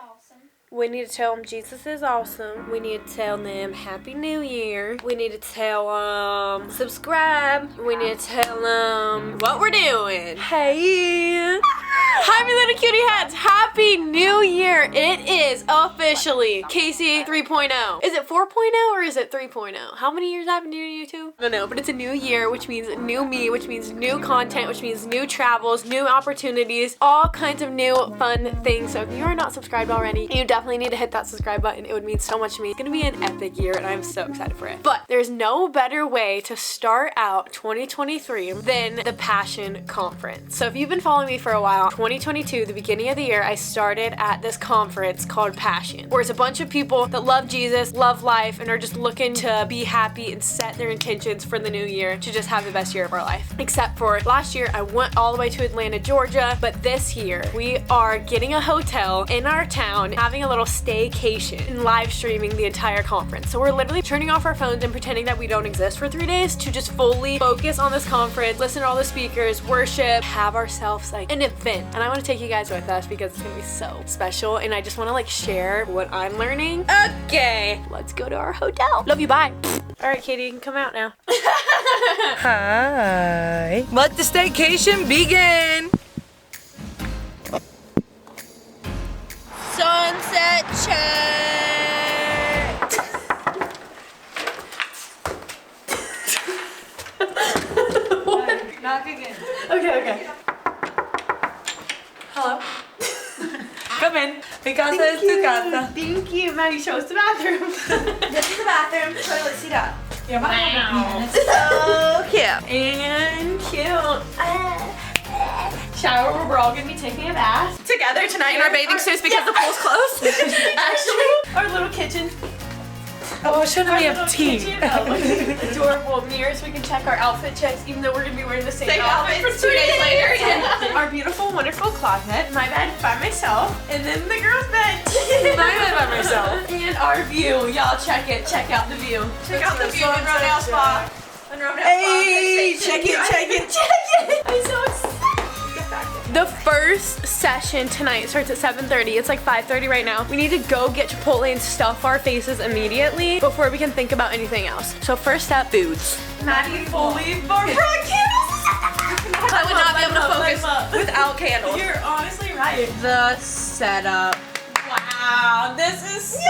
awesome. We need to tell them Jesus is awesome. We need to tell them Happy New Year. We need to tell them subscribe. We need to tell them what we're doing. Hey. Hi, my little cutie hats. Happy New Year. It is officially Kacey 3.0. Is it 4.0 or is it 3.0? How many years have been doing YouTube? I don't know, but it's a new year, which means new me, which means new content, which means new travels, new opportunities, all kinds of new fun things. So if you are not subscribed already, you definitely need to hit that subscribe button. It would mean so much to me. It's gonna be an epic year and I'm so excited for it. But there's no better way to start out 2023 than the Passion Conference. So if you've been following me for a while, 2022, the beginning of the year, I started at this conference called Passion, where it's a bunch of people that love Jesus, love life, and are just looking to be happy and set their intentions for the new year to just have the best year of our life. Except for last year, I went all the way to Atlanta, Georgia, but this year, we are getting a hotel in our town, having a little staycation, and live streaming the entire conference. So we're literally turning off our phones and pretending that we don't exist for 3 days to just fully focus on this conference, listen to all the speakers, worship, have ourselves like an event. And I want to take you guys with us because it's gonna be so special and I just want to like share what I'm learning. Okay, let's go to our hotel. Love you, bye. All right, Katie, you can come out now. Hi. Let the staycation begin. Sunset checked. Knock again. Okay. Hello. Come in. Mi casa es tu casa. Thank you. Maddie, show us the bathroom. This is the bathroom. Toilet seat up. Yeah, Wow. So cute. And cute. Shower where we're all gonna be taking a bath Together tonight in our bathing suits because the pool's closed. Actually, our little kitchen. Oh, shouldn't we Our have little tea? kitchen. Oh, look at the adorable mirrors. We can check our outfit checks, even though we're gonna be wearing the same Same outfit outfit for 2 days 3 later. Yeah. Our beautiful, wonderful closet. My bed by myself, and then the girls' bed. My bed by myself. And our view. Y'all check it. Check out the view. Check out the view in Rodale Spa. And Rodale Hey, Spa. check it. I'm so excited. The first session tonight starts at 7:30. It's like 5:30 right now. We need to go get Chipotle and stuff our faces immediately before we can think about anything else. So first step, foods. Maddie fully brought candles. I would not be able to focus without candles. You're honestly right. The setup. Wow, this is such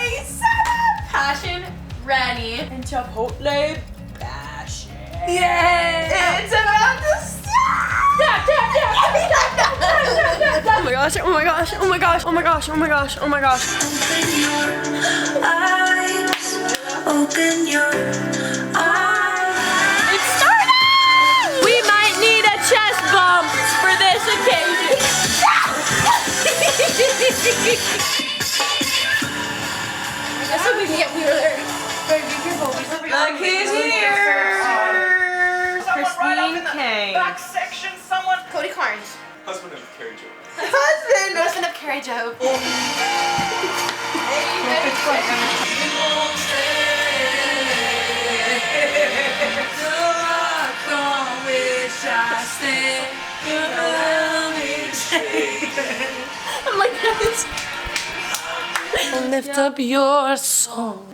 a setup. Passion ready and Chipotle passion. Yay! It's about to start. Oh my gosh, oh my gosh, oh my gosh, oh my gosh, oh my gosh, oh my gosh. Open your eyes. It's starting! We might need a chest bump for this occasion. That's what we can get. We were there. Very be careful. Look who's here. Christine K. Back section, someone. Cody Carnes. Husband of Carrie Jo. Husband of Carrie Jo. I'm like this. Lift up your soul.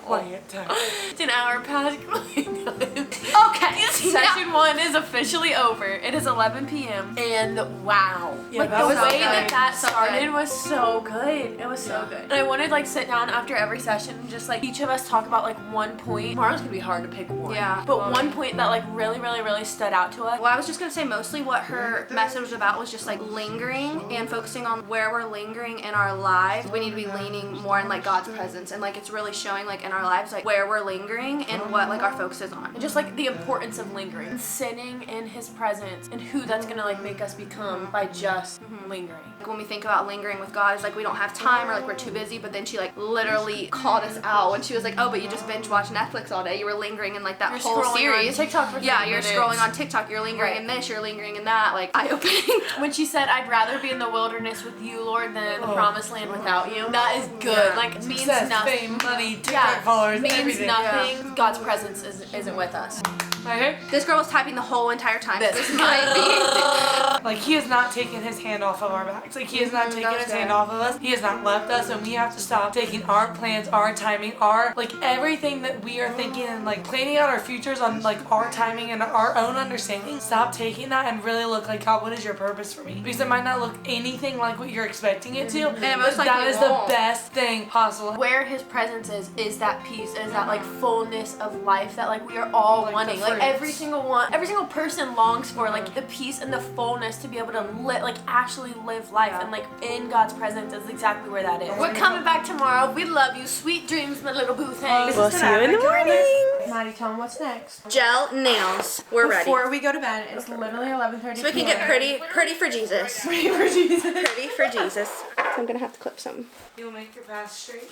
Quiet time. It's an hour past quiet time. Okay, session 1 is officially over. It is 11 p.m. and wow. Yeah, like that the was way so that good. that So started good. was so good. It was so good. And I wanted to like sit down after every session and just like each of us talk about like one point. Tomorrow's gonna be hard to pick one. Yeah. But one point that like really stood out to us. Well, I was just gonna say mostly what her message was about was just like lingering and focusing on where we're lingering in our lives. We need to be leaning more in like God's presence and like it's really showing like in our lives like where we're lingering and what like our focus is on. And just like the importance of lingering. And sitting in his presence and who that's gonna like make us become by just lingering. Like, when we think about lingering with God, it's like we don't have time or like we're too busy, but then she like literally called us out when she was like, oh, but you just binge watch Netflix all day. You were lingering in like that You're whole scrolling series. on TikTok for 30 yeah, you're minutes. scrolling on TikTok. You're lingering in this. You're lingering in that. Like eye-opening. When she said, I'd rather be in the wilderness with you, Lord, than in the promised land without you. That is good. Yeah. Like, means Success, nothing. fame, money, TikTok followers, means everything. nothing. God's presence isn't with us. Right here. This girl was typing the whole entire time. This. This might be. Like, he has not taken his hand off of our backs. Like, he has not taken his hand off of us. He has not left us, and we have to stop taking our plans, our timing, our, like, everything that we are thinking and, like, planning out our futures on, like, our timing and our own understanding. Stop taking that and really look like, God, what is your purpose for me? Because it might not look anything like what you're expecting it to. And it most likely that is the won't. best thing possible. Where his presence is that peace, is that like fullness of life that like we are all Like wanting. the Like fruits. every single person longs for like the peace and the fullness to be able to like actually live life, and like in God's presence is exactly where that is. We're coming back tomorrow. We love you. Sweet dreams, my little boo thing. We'll see you in the morning. Maddie, tell them what's next. Gel nails. We're ready. Before we go to bed, it's literally 11:30. So we can get pretty for Jesus. Pretty for Jesus. Pretty for Jesus. So I'm gonna have to clip some. You'll make your path straight.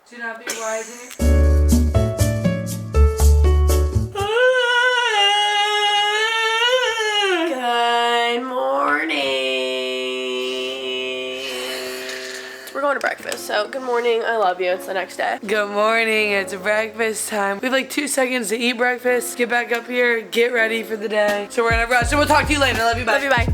Do not be wise in your... Good morning. We're going to breakfast, so good morning. I love you. It's the next day. Good morning, it's breakfast time. We have like 2 seconds to eat breakfast, get back up here, get ready for the day. So we're gonna rush, so we'll talk to you later. Love you, bye. Love you. Bye.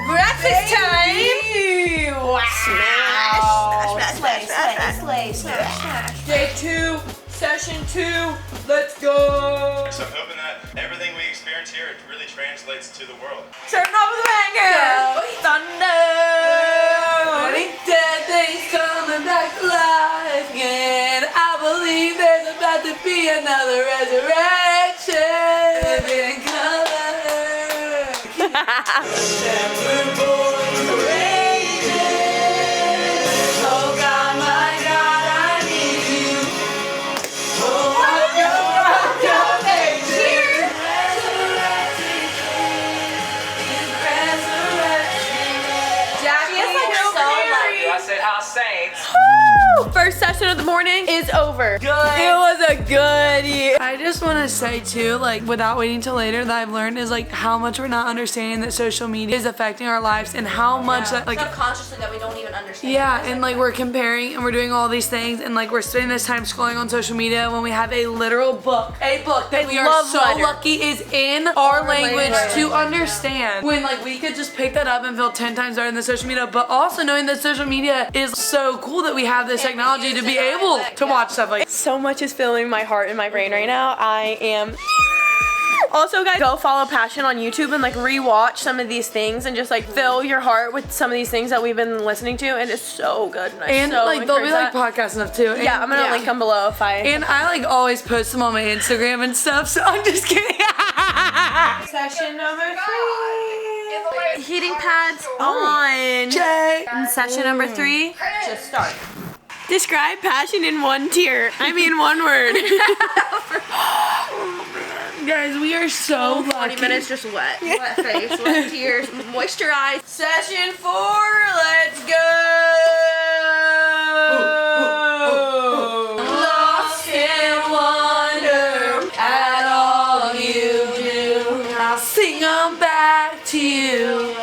Breakfast time. Smash. Day 2, session 2, let's go. So I'm hoping that everything we experience here, it really translates to the world. Turn off the banger. Thunder. Ready? Dead things coming back to life again. I believe there's about to be another resurrection. Living in color. We're born courageous. Oh God, my God, I need you. Oh, rock your nature. Resurrecting is resurrection. Jackie is like so I said house saints. First session of the morning is over. Good. It was a good year. I just want to say too, like without waiting till later, that I've learned is like how much we're not understanding that social media is affecting our lives, and how much that, like Subconsciously that we don't even understand. yeah, and like we're comparing and we're doing all these things, and like we're spending this time scrolling on social media when we have a literal book, that we are love so letter. lucky is in our language to understand. When like we could just pick that up and feel 10 times better than the social media, but also knowing that social media is so cool that we have this technology to be able to watch stuff like. So much is filling my heart and my brain right now. I am. Also, guys, go follow Passion on YouTube and like rewatch some of these things and just like fill your heart with some of these things that we've been listening to, and it's so good. And so like they'll be encourage like that. podcast stuff too. Yeah, I'm gonna link them below if I. And I like always post them on my Instagram and stuff, so I'm just kidding. Session number 3. Heating pads on. Jay. And session number 3. Just start. Describe passion in one one word. Guys, we are so 20 lucky. minutes just wet. Wet face, wet tears, moisturized. Session 4, let's go. Lost in wonder at all you do. I'll sing them back to you.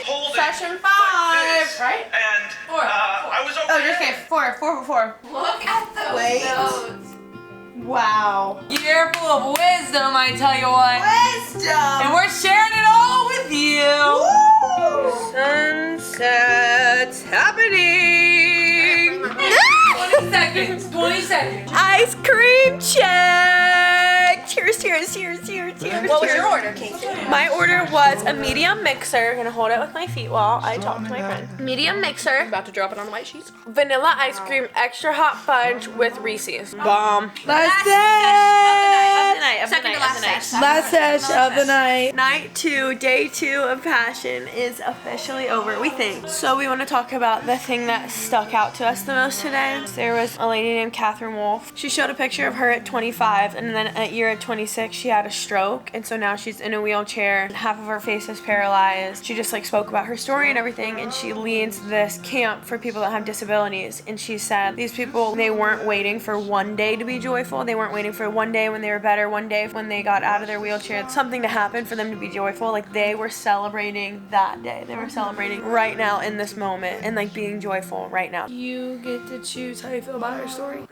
Hold it Session 5, like this, right? And I was over Oh, there. just kidding. 4. Look at those notes. Wow. Year full of wisdom, I tell you what. And we're sharing it all with you. Sunset's happening. 20 seconds. 20 seconds. Ice cream check. Cheers. What was your order, Kacey? My order was a medium mixer. I'm gonna hold it with my feet while I talk to my friend. Medium mixer. About to drop it on the white sheets. Vanilla ice cream, extra hot fudge with Reese's. Bomb. Last Second to last session. Last sesh of the night. Night 2, day 2 of Passion is officially over, we think. So we want to talk about the thing that stuck out to us the most today. There was a lady named Catherine Wolf. She showed a picture of her at 25, and then at year at 26 she had a stroke, and so now she's in a wheelchair. Half of her face is paralyzed. She just like spoke about her story and everything, and she leads this camp for people that have disabilities. And she said these people, they weren't waiting for one day to be joyful. They weren't waiting for one day when they were better, one day when they got out of their wheelchair, something to happen for them to be joyful. Like they were celebrating that day. They were celebrating right now in this moment and like being joyful right now. You get to choose how you feel about her story.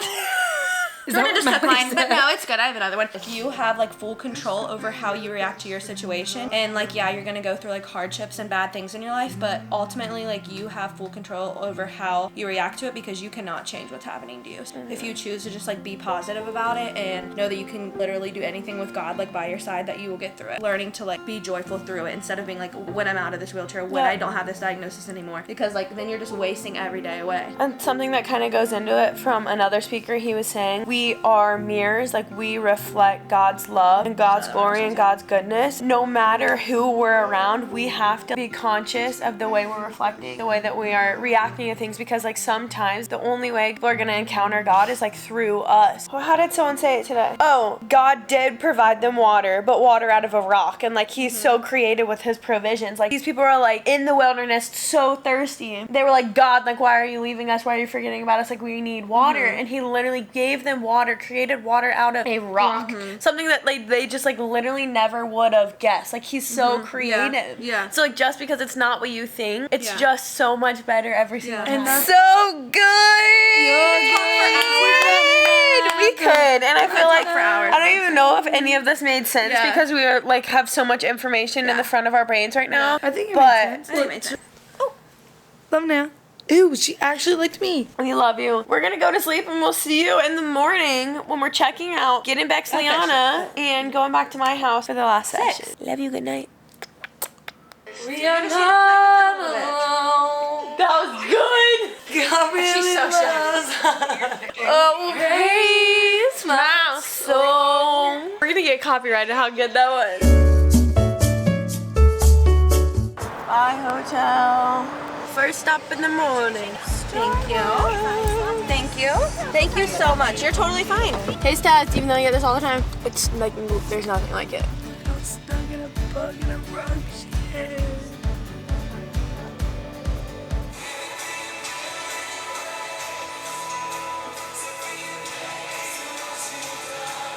Jordan just took mine, but no, it's good. I have another one. If you have like full control over how you react to your situation, and like yeah, you're gonna go through like hardships and bad things in your life, but ultimately like you have full control over how you react to it because you cannot change what's happening to you. If you choose to just like be positive about it and know that you can literally do anything with God like by your side, that you will get through it. Learning to like be joyful through it instead of being like when I'm out of this wheelchair, when I don't have this diagnosis anymore, because like then you're just wasting every day away. And something that kind of goes into it from another speaker, he was saying, we are mirrors, like we reflect God's love and God's glory and God's goodness. No matter who we're around, we have to be conscious of the way we're reflecting, the way that we are reacting to things, because like sometimes the only way people are going to encounter God is like through us. Well, how did someone say it today? Oh, God did provide them water, but water out of a rock, and like he's so creative with his provisions. Like these people are like in the wilderness so thirsty. They were like, God, like why are you leaving us? Why are you forgetting about us? Like we need water. And he literally gave them water, created water out of a rock. Something that like they just like literally never would have guessed. Like he's so creative. Yeah. So like just because it's not what you think, it's just so much better every single time. And So good. We could. And I feel like for hours. I don't even know if any of this made sense because we are like have so much information in the front of our brains right now. I think it But makes sense. Made sense. Thumbnail. Ew, she actually licked me. we love you. We're gonna go to sleep and we'll see you in the morning when we're checking out, getting back to Liana and going back to my house for the last session. Love you. Good night. We are not alone. That was good. God really so loves Oh, praise my soul. We're gonna get copyrighted. How good that was. Bye, hotel. First stop in the morning. Thank you. Thank you. Thank you so much. You're totally fine. Taste test, even though you get this all the time. It's like, there's nothing like it. I'm stuck in a bug in a brunch.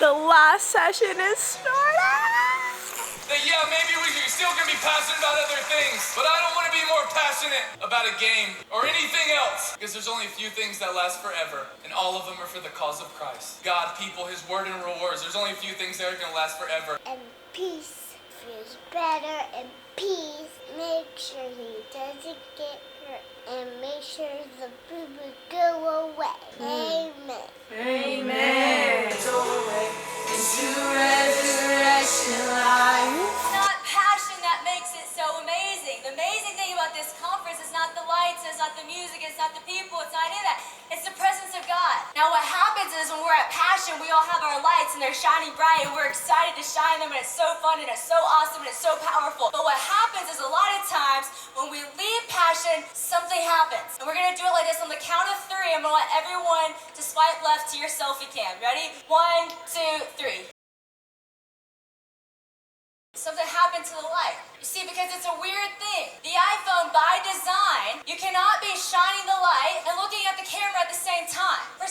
The last session is starting. Yeah, maybe we're still gonna be passionate about other things, but I don't want to be more passionate about a game or anything else, because there's only a few things that last forever, and all of them are for the cause of Christ. God, people, His word, and rewards. There's only a few things that are gonna last forever. And peace feels better, and peace make sure he doesn't get hurt, and make sure the boo-boo go away. Amen. Amen. Into resurrection life. It's not passion that makes it so amazing. The amazing thing about this conference is not the lights, it's not the music, it's not the people, it's not any of that. It's the presence of God. Now what happens is when we're at passion, we all have our lights and they're shining bright and we're excited to shine them and it's so fun and it's so awesome and it's so powerful. But what happens is a lot of times when we leave passion, something happens. And we're gonna do it like this on the count of 3. I'm gonna let everyone to swipe left to yourself if you can. Ready? 1, 2, 3. Something happened to the light. You see, because it's a weird thing. The iPhone, by design, you cannot be shining the light and looking at the camera at the same time. For